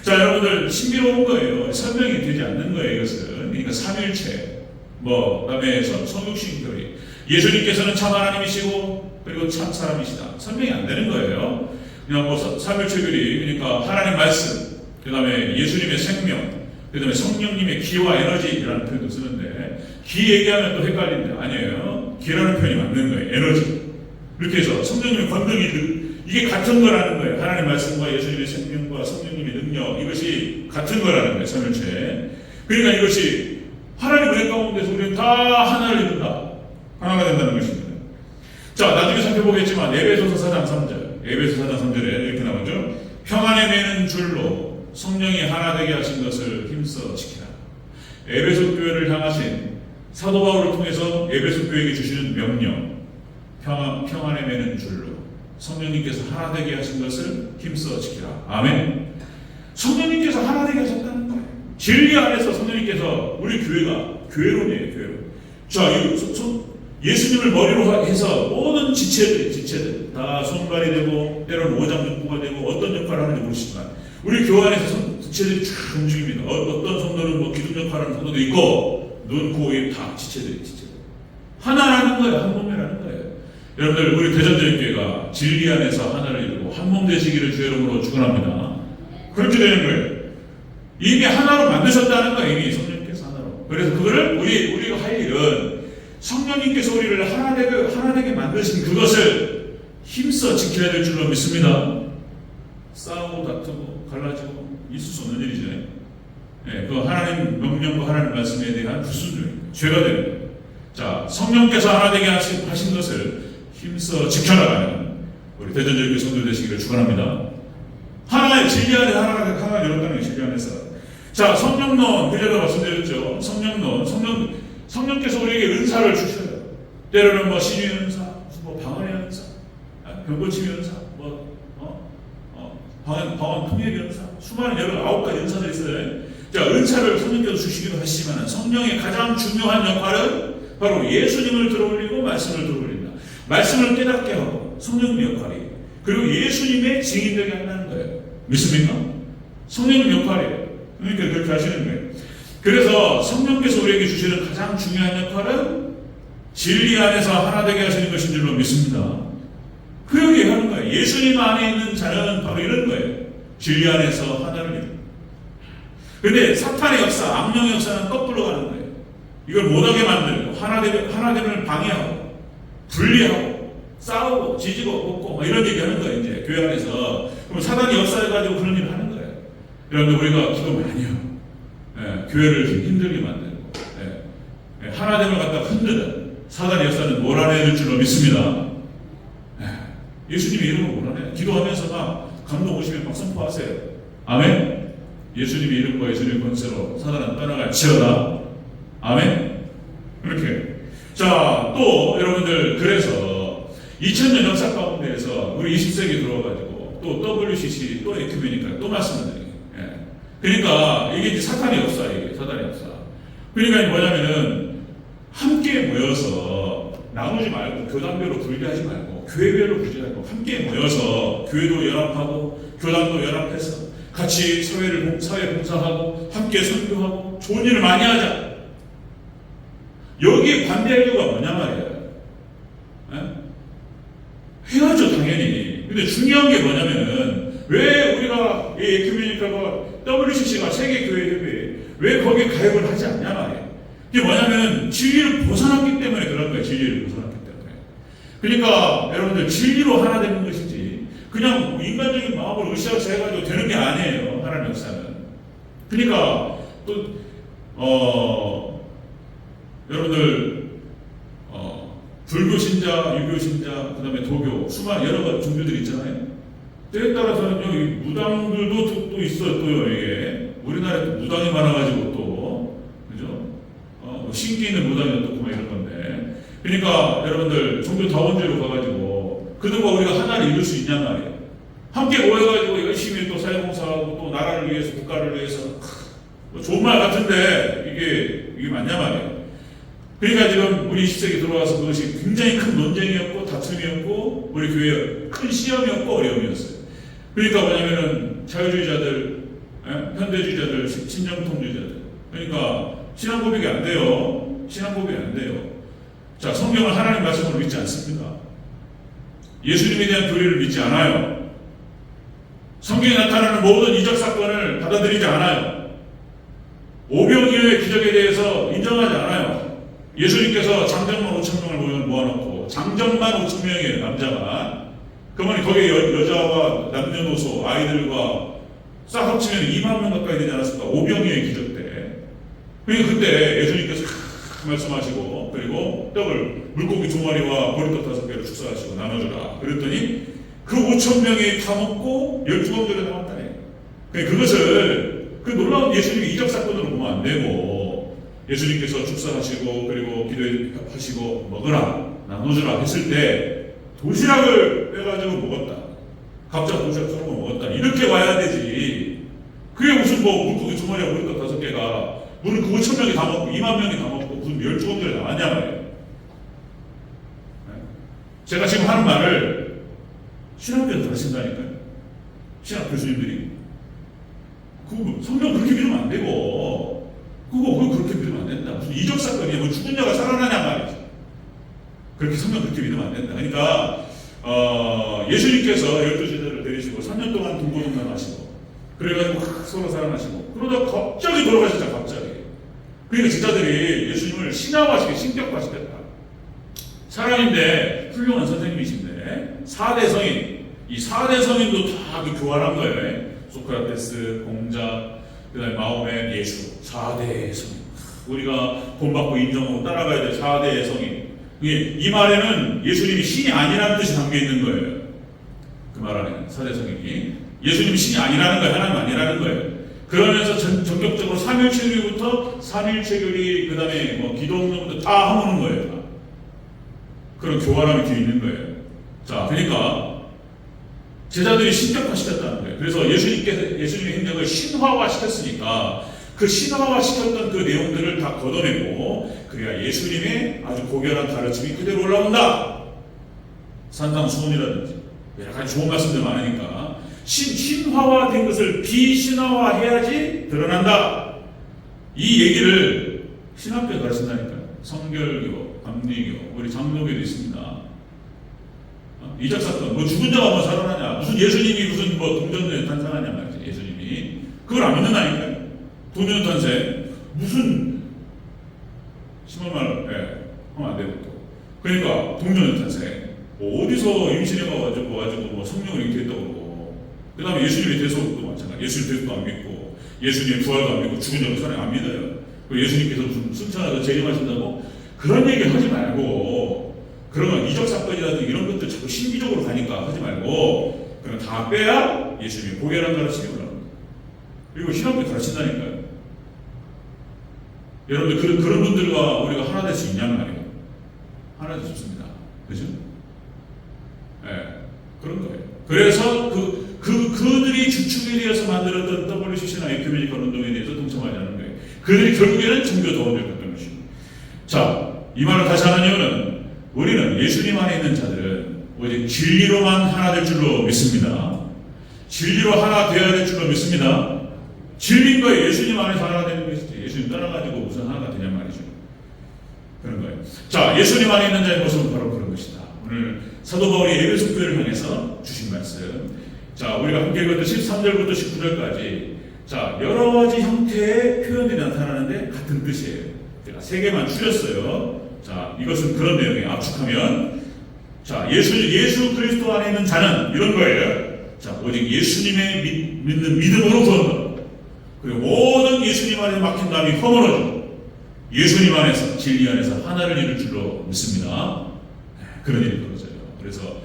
자, 여러분들, 신비로운 거예요. 설명이 되지 않는 거예요, 이것은. 그러니까 삼일체, 그다음에 성육신 교리. 예수님께서는 참 하나님이시고 그리고 참 사람이시다. 설명이 안 되는 거예요. 그냥 삼일체 교리, 그러니까 하나님 말씀, 그다음에 예수님의 생명, 그다음에 성령님의 기와 에너지라는 표현도 쓰는데, 기 얘기하면 또 헷갈리는데 아니에요. 기라는 표현이 맞는 거예요. 에너지. 이렇게 해서 성령님의 권능이 이게 같은 거라는 거예요. 하나님 말씀과 예수님의 생명과 성령님의 능력, 이것이 같은 거라는 거예요. 삼일체. 그러니까 이것이 하나님 은혜 가운데서 우리는 다 하나를 이룬다. 하나가 된다는 것입니다. 자, 나중에 살펴보겠지만 에베소서 4장 3절, 에베소서 4장 3절에 이렇게 나오죠. 평안에 매는 줄로 성령이 하나 되게 하신 것을 힘써 지키라. 에베소 교회를 향하신 사도 바울을 통해서 에베소 교회에게 주시는 명령, 평안에 매는 줄로 성령님께서 하나 되게 하신 것을 힘써 지키라. 아멘. 성령님께서 하나 되게 하셨다는 거예요. 진리 안에서 성령님께서 우리 교회가 교회론이에요. 교회론. 자, 예수님을 머리로 해서 모든 지체들 다 손발이 되고, 때로는 오장육부가 되고, 어떤 역할을 하는지 모르시지만 우리 교회 안에서 지체들이 쫙 움직입니다. 어떤 성도는 기둥 역할을 하는 성도도 있고, 눈, 코, 입 다 지체들. 하나라는 거예요. 한 몸이라는 거예요. 여러분들, 우리 대전제일교회가 진리 안에서 하나를 이루고 한 몸 되시기를 주의 이름으로 축원합니다. 그렇게 되는 거예요. 이미 하나로 만드셨다는 거예요. 이미 성령님께서 하나로. 그래서 그거를 우리가 할 일은 성령님께서 우리를 하나 되게 만드신 그것을 힘써 지켜야 될 줄로 믿습니다. 싸우고 다투고 갈라지고 있을 수 없는 일이죠. 네, 그 하나님 명령과 하나님 말씀에 대한 불순종입니다. 죄가 되는 거예요. 자, 성령께서 하나 되게 하신 것을 힘써 지켜나가는 우리 대전제일교회 성도 되시기를 축원합니다. 하나의 진리 안에 하나가 열었다는 게 진리 안에서. 자, 성령론, 그전에 말씀드렸죠. 성령께서 우리에게 은사를 주셔요. 때로는 신유의 은사, 방언의 은사, 병고침의 은사, 방언 통역의 은사, 수많은 여러 9가지 은사들이 있어요. 자, 은사를 성령께서 주시기도 하시지만 성령의 가장 중요한 역할은 바로 예수님을 들어올리고 말씀을 들어올린다. 말씀을 깨닫게 하고 성령의 역할이, 그리고 예수님의 증인되게 한다는 거예요. 믿습니까? 성령의 역할이에요. 그러니까 그렇게 하시는 거예요. 그래서 성령께서 우리에게 주시는 가장 중요한 역할은 진리 안에서 하나 되게 하시는 것인 줄로 믿습니다. 그러게 하는 거예요. 예수님 안에 있는 자는 바로 이런 거예요. 진리 안에서 하나를 이루고. 근데 사탄의 역사, 악령의 역사는 거꾸로 가는 거예요. 이걸 못하게 만들고 하나됨을 방해하고 분리하고 싸우고 지지고 볶고 막 이런 얘기하는 거예요. 이제 교회 안에서. 그럼 사단이 역사해가지고 그런 일을 하는 거예요. 여러분들 우리가 기도 많이 하고 교회를 힘들게 만들고 하나됨을 갖다 흔드는 사단의 역사는 몰아내야 줄로 믿습니다. 예수님의 이름을 몰아내요. 기도하면서 막 감동 오시면 막 선포하세요. 아멘. 예수님의 이름과 예수님의 권세로 사단은 떠나갈지어다. 아멘. 이렇게. 자, 또 여러분들 그래서 2000년 역사 가운데에서 우리 20세기 들어와가지고 또 WCC 또 에큐메니까 또 말씀드려요. 그러니까 이게 이제 사탄의 역사예요. 사탄의 역사. 그러니까 뭐냐면은 함께 모여서 나누지 말고 교단별로 분리하지 말고 교회별로 분리하지 말고 함께 모여서 교회도 연합하고 교단도 연합해서 같이 사회 봉사하고 함께 선교하고 좋은 일을 많이 하자. 여기에 반대할 이유가 뭐냐 말이에요. 해야죠 당연히. 근데 중요한 게 뭐냐면은 왜 우리가 이 에큐메니카가 WCC가 세계교회협회 왜 거기에 가입을 하지 않냐 말이에요. 이게 뭐냐면 진리를 벗어났기 때문에 그런 거예요. 진리를 벗어났기 때문에. 그러니까 여러분들 진리로 하나 되는 것이지 그냥 인간적인 마음을 으쌰으쌰 해가지고 되는 게 아니에요. 하나님의 역사는. 그러니까 또 여러분들 불교 신자, 유교 신자, 그 다음에 도교, 수많은 여러 가지 종교들이 있잖아요. 때에 따라서는 무당들도 또 있어요. 또요 이게 우리나라에 또 무당이 많아가지고 또 그죠? 신기 있는 무당이 어떻고 막 이런 건데. 그러니까 여러분들 종교 다원제로 가가지고 그들과 우리가 하나를 이룰 수 있냔 말이에요. 함께 모여가지고 열심히 또 사회봉사하고 또 나라를 위해서 국가를 위해서 좋은 말 같은데 이게 맞냐 말이에요. 그러니까 지금 우리 20세기 들어와서 그것이 굉장히 큰 논쟁이었고 다툼이었고 우리 교회에 큰 시험이었고 어려움이었어요. 그러니까 뭐냐면은 자유주의자들, 현대주의자들, 신정통주의자들. 그러니까 신앙 고백이 안 돼요. 신앙 고백이 안 돼요. 자, 성경은 하나님 말씀을 믿지 않습니다. 예수님에 대한 교리를 믿지 않아요. 성경에 나타나는 모든 이적 사건을 받아들이지 않아요. 오병이어의 기적에 대해서 인정하지 않아요. 예수님께서 장정만 5,000명을 모아놓고 장정만 5,000명이에요. 남자가. 그러면 거기에 여자와 남녀노소 아이들과 싹 합치면 2만 명 가까이 되지 않았을까? 오병이어의 기적 때. 그러니까 그때 예수님께서 말씀하시고 그리고 떡을 물고기 2마리와 보리떡 5개를 축사하시고 나눠주라. 그랬더니 그 5,000명이 다 먹고 12광절에 남았다네. 그것을 그 놀라운 예수님의 이적 사건으로 보면 안 되고 예수님께서 축사하시고 그리고 기도하시고 먹으라 나눠주라 했을 때 도시락을 빼가지고 먹었다. 각자 도시락 썰고 먹었다. 이렇게 와야 되지. 그게 무슨 물고기 2마리와 보리떡 5개가 물은 그 5,000명이 다 먹고 2만 명이 다 먹고 무슨 12광절에 나왔냐 말이에요. 제가 지금 하는 말을 신학교에서 가르친다니까요. 신학 교수님들이. 성경 그렇게 믿으면 안 되고 그거 그렇게 믿으면 안 된다. 무슨 이적 사건이야. 뭐 죽은 자가 살아나냐 말이지. 그렇게 성경 그렇게 믿으면 안 된다. 그러니까 예수님께서 12제자를 데리시고 3년 동안 동고동락하시고 그래가지고 서로 사랑하시고 그러다 갑자기 돌아가셨다. 갑자기. 그러니까 제자들이 예수님을 신화화시켜 신격화시켰다. 사람인데 훌륭한 선생님이신데 4대 성인 이 4대 성인도 다 교환한 거예요. 소크라테스, 공자, 그 다음에 마호멧, 예수 4대 성인. 우리가 본받고 인정하고 따라가야 될 4대 성인. 이 말에는 예수님이 신이 아니라는 뜻이 담겨 있는 거예요. 그 말 안에는 4대 성인이 예수님이 신이 아니라는 거예요. 하나님 아니라는 거예요. 그러면서 전격적으로 삼일체결부터 삼일체결이 그 다음에 뭐 기도문부터 다 하모는 거예요. 다. 그런 교활함이 뒤에 있는 거예요. 자, 그러니까 제자들이 신격화시켰다는 거예요. 그래서 예수님의 행적을 신화화시켰으니까 그 신화화시켰던 그 내용들을 다 걷어내고 그래야 예수님의 아주 고결한 가르침이 그대로 올라온다. 산상수훈이라든지 여러 가지 좋은 말씀들 많으니까 신화화된 것을 비신화화해야지 드러난다. 이 얘기를 신학교에 가르친다니까요. 성결교, 감리교, 우리 장로교도 있습니다. 이적 사건, 뭐 죽은 자가 뭐 살아나냐, 무슨 예수님이 무슨 뭐 동전에 탄생하냐 말이지. 그걸 안 믿는다니까요. 동전탄생 무슨 10만 원 하면 안 되고 또. 그러니까 동전탄생 어디서 임신해 가지고 뭐 성령을 잉태했다고 그러고, 그 다음에 예수님의 대속도 마찬가지. 예수님 대속도 안 믿고, 예수님의 부활도 안 믿고, 죽은 자를 살아 안 믿어요. 그리고 예수님께서 무슨 승천하서 재림하신다고 그런 얘기 하지 말고, 그러면 이적 사건이라든지 이런 것들 자꾸 신비적으로 가니까 하지 말고, 그냥 다 빼야 예수님이 고개란 가르치기 올라옵니다. 그리고 신학교 가르친다니까요. 여러분들 그런 분들과 우리가 하나 될 수 있냐는 말이에요. 하나 될 수 없습니다. 그죠? 그런 거예요. 그래서 그들이 주축에 대해서 만들었던 WCC나 에큐메니컬 운동에 대해서 동참하지 않는 거예요. 그들이 결국에는 종교 도움을 줬던 것이고. 자, 이 말을 다시 하는 이유는 우리는 예수님 안에 있는 자들은 오직 진리로만 하나 될 줄로 믿습니다. 진리로 하나 되어야 될 줄로 믿습니다. 진리인 거예요. 예수님 안에서 하나 되는 것이지. 예수님 따라가지고 무슨 하나가 되냔 말이죠. 그런 거예요. 자, 예수님 안에 있는 자의 모습은 바로 그런 것이다. 오늘 사도 바울이 에베소 교회를 향해서 주신 말씀. 자, 우리가 함께 읽었던 13절부터 19절까지 자, 여러 가지 형태의 표현들이 나타나는데 같은 뜻이에요. 제가 세 개만 추렸어요. 자, 이것은 그런 내용이에요. 압축하면 자, 예수 그리스도 안에 있는 자는 이런 거예요. 자, 오직 예수님의 믿는 믿음으로 구원받고, 그리고 모든 예수님 안에 막힌 담이 허물어지고 예수님 안에서 진리 안에서 하나를 이룰 줄로 믿습니다. 그런 일이 벌어져요. 그래서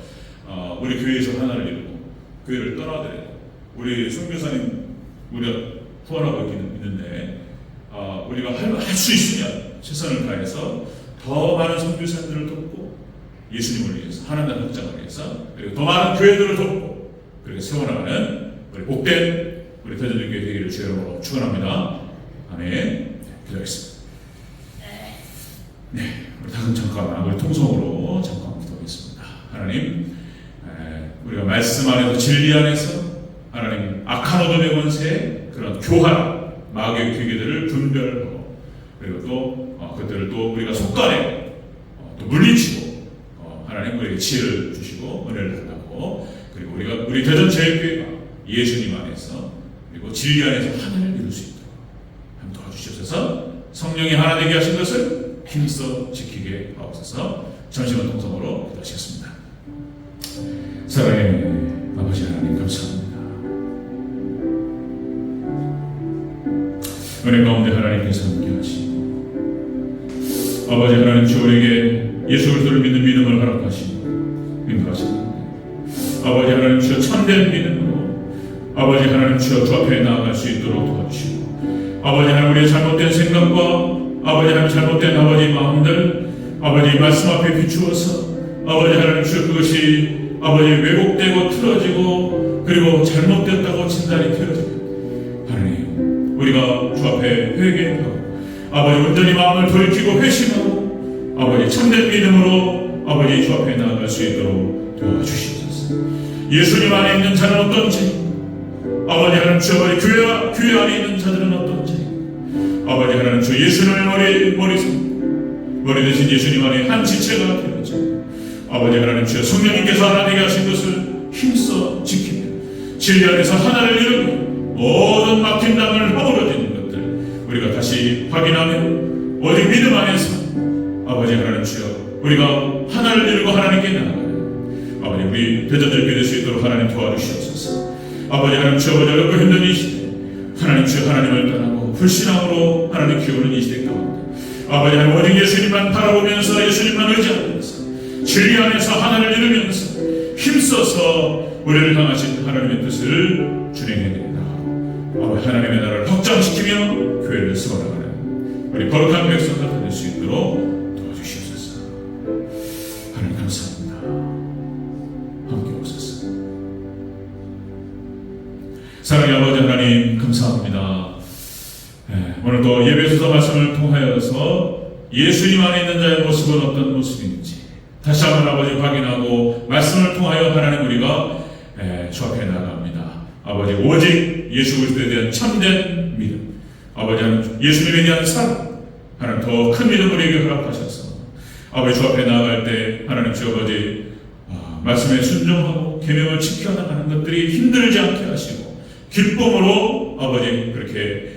우리 교회에서 하나를 이루고 교회를 떠나더라도 우리 선교사님 우리가 후원하고 있는데 우리가 할 수 있으면 최선을 다해서 더 많은 선교사님들을 돕고 예수님을 위해서 하나님 확장을 위해서 그리고 더 많은 교회들을 돕고 그리고 세워나가는 우리 복된 우리 대전교회 되기를 주여로 축원합니다. 아멘. 기도하겠습니다. 네, 우리 다음 잠깐 우리 통성으로 잠깐 기도하겠습니다. 하나님, 우리가 말씀 안에서 진리 안에서 하나님 악한 어둠의 권세에 그런 교활 마귀의 괴계들을 분별하고 그리고 또 그들을 또 우리가 속간에 또 물리치고 하나님 우리에게 지혜를 주시고 은혜를 달라고 그리고 우리 대전제일교회가 예수님 안에서 그리고 진리 안에서 하나를 이룰 수 있도록 함께 도와주시옵소서. 성령이 하나 되게 하신 것을 힘써 지키게 하옵소서. 잠시만 통성으로 기도하시겠습니다. 사랑의 아버지 하나님 감사합니다. 은혜 가운데 하나님께서 함께 하시고 아버지 하나님 주 우리에게 예수 그리스도를 믿는 믿음을 허락하시고 인도하십니다. 아버지 하나님 주여 참된 믿음으로 아버지 하나님 주여 주 앞에 나아갈 수 있도록 도와주시고 아버지 하나님 우리의 잘못된 생각과 아버지 하나님 잘못된 아버지 마음들 아버지 말씀 앞에 비추어서 아버지 하나님 주여 그것이 아버지 왜곡되고 틀어지고 그리고 잘못됐다고 진단이 되어지고 하나님 우리가 주 앞에 회개하고 아버지 온전히 마음을 돌이키고 회심하고 아버지 참된 믿음으로 아버지 주 앞에 나아갈 수 있도록 도와주시옵소서. 예수님 안에 있는 자는 어떤지 아버지 하나님 주 아버지 교회 안에 있는 자들은 어떤지 아버지 하나님 주 예수님의 머리 대신 예수님 안에 한 지체가 되어지고 아버지 하나님 주여 성령님께서 하나 되게 하신 것을 힘써 지키며 진리 안에서 하나를 이루며 모든 막힌 담을 허물어지는 것들 우리가 다시 확인하며 오직 믿음 안에서 아버지 하나님 주여 우리가 하나를 이루고 하나님께 나아가는 아버지 우리 대전들께 될 수 있도록 하나님 도와주시옵소서. 아버지 하나님 주여 어렵고 힘든 이 시대 하나님 주여 하나님을 떠나고 불신앙으로 하나님 키우는 이 시대 가운데 아버지 하나님 오직 예수님만 바라보면서 예수님만 의지하면서 진리 안에서 하나를 이루면서 힘써서 우리를 향하신 하나님의 뜻을 준행해야 됩니다. 아버지 하나님의 나라를 확장시키며 교회를 세워나가는 우리 거룩한 백성들 될 수 있도록 도와주시옵소서. 하나님 감사합니다. 함께 오소서. 사랑의 아버지 하나님 감사합니다. 오늘도 예배소서 말씀을 통하여서 예수님 안에 있는 자의 모습은 어떤 모습인지 다시 한번 아버지 확인하고 말씀을 통하여 하나님 우리가 주 앞에 나아갑니다. 아버지 오직 예수 그리스도에 대한 참된 믿음 아버지 하나님 예수님에 대한 사랑 하나님 더 큰 믿음을 우리에게 허락하셔서 아버지 주 앞에 나아갈 때 하나님 주 아버지 말씀에 순종하고 계명을 지켜나가는 것들이 힘들지 않게 하시고 기쁨으로 아버지 그렇게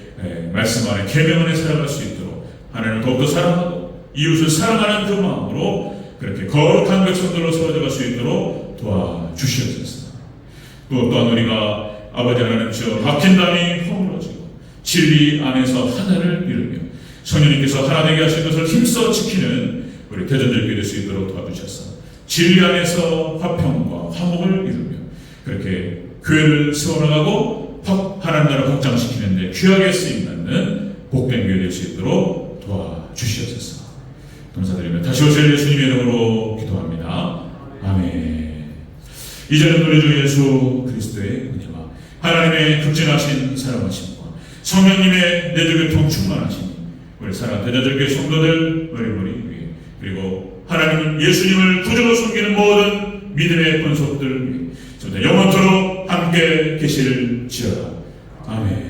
말씀 안에 계명 안에 살아갈 수 있도록 하나님을 더욱더 사랑하고 이웃을 사랑하는 그 마음으로 그렇게 거룩한 백성들로 세워져갈 수 있도록 도와주시옵소서. 또한 우리가 아버지 하나님께서 박힌 담이 허물어지고 진리 안에서 하나를 이루며 성령님께서 하나 되게 하신 것을 힘써 지키는 우리 대전들교회 될 수 있도록 도와주셔서 진리 안에서 화평과 화목을 이루며 그렇게 교회를 세워나가고 하나님 나라 확장시키는데 귀하게 쓰임받는 복된 교회 될 수 있도록 도와주시옵소서. 감사드리며 다시 오실 예수님의 이름으로 기도합니다. 아멘. 이제는 우리 주 예수 그리스도의 은혜와 하나님의 극진하신 사랑하심과 성령님의 내주교통 충만하심 우리 사랑 대전들교회 성도들 머리 위에 그리고 하나님 예수님을 구주로 섬기는 모든 믿음의 권속들 위해 영원토록 함께 계실지어다. 아멘.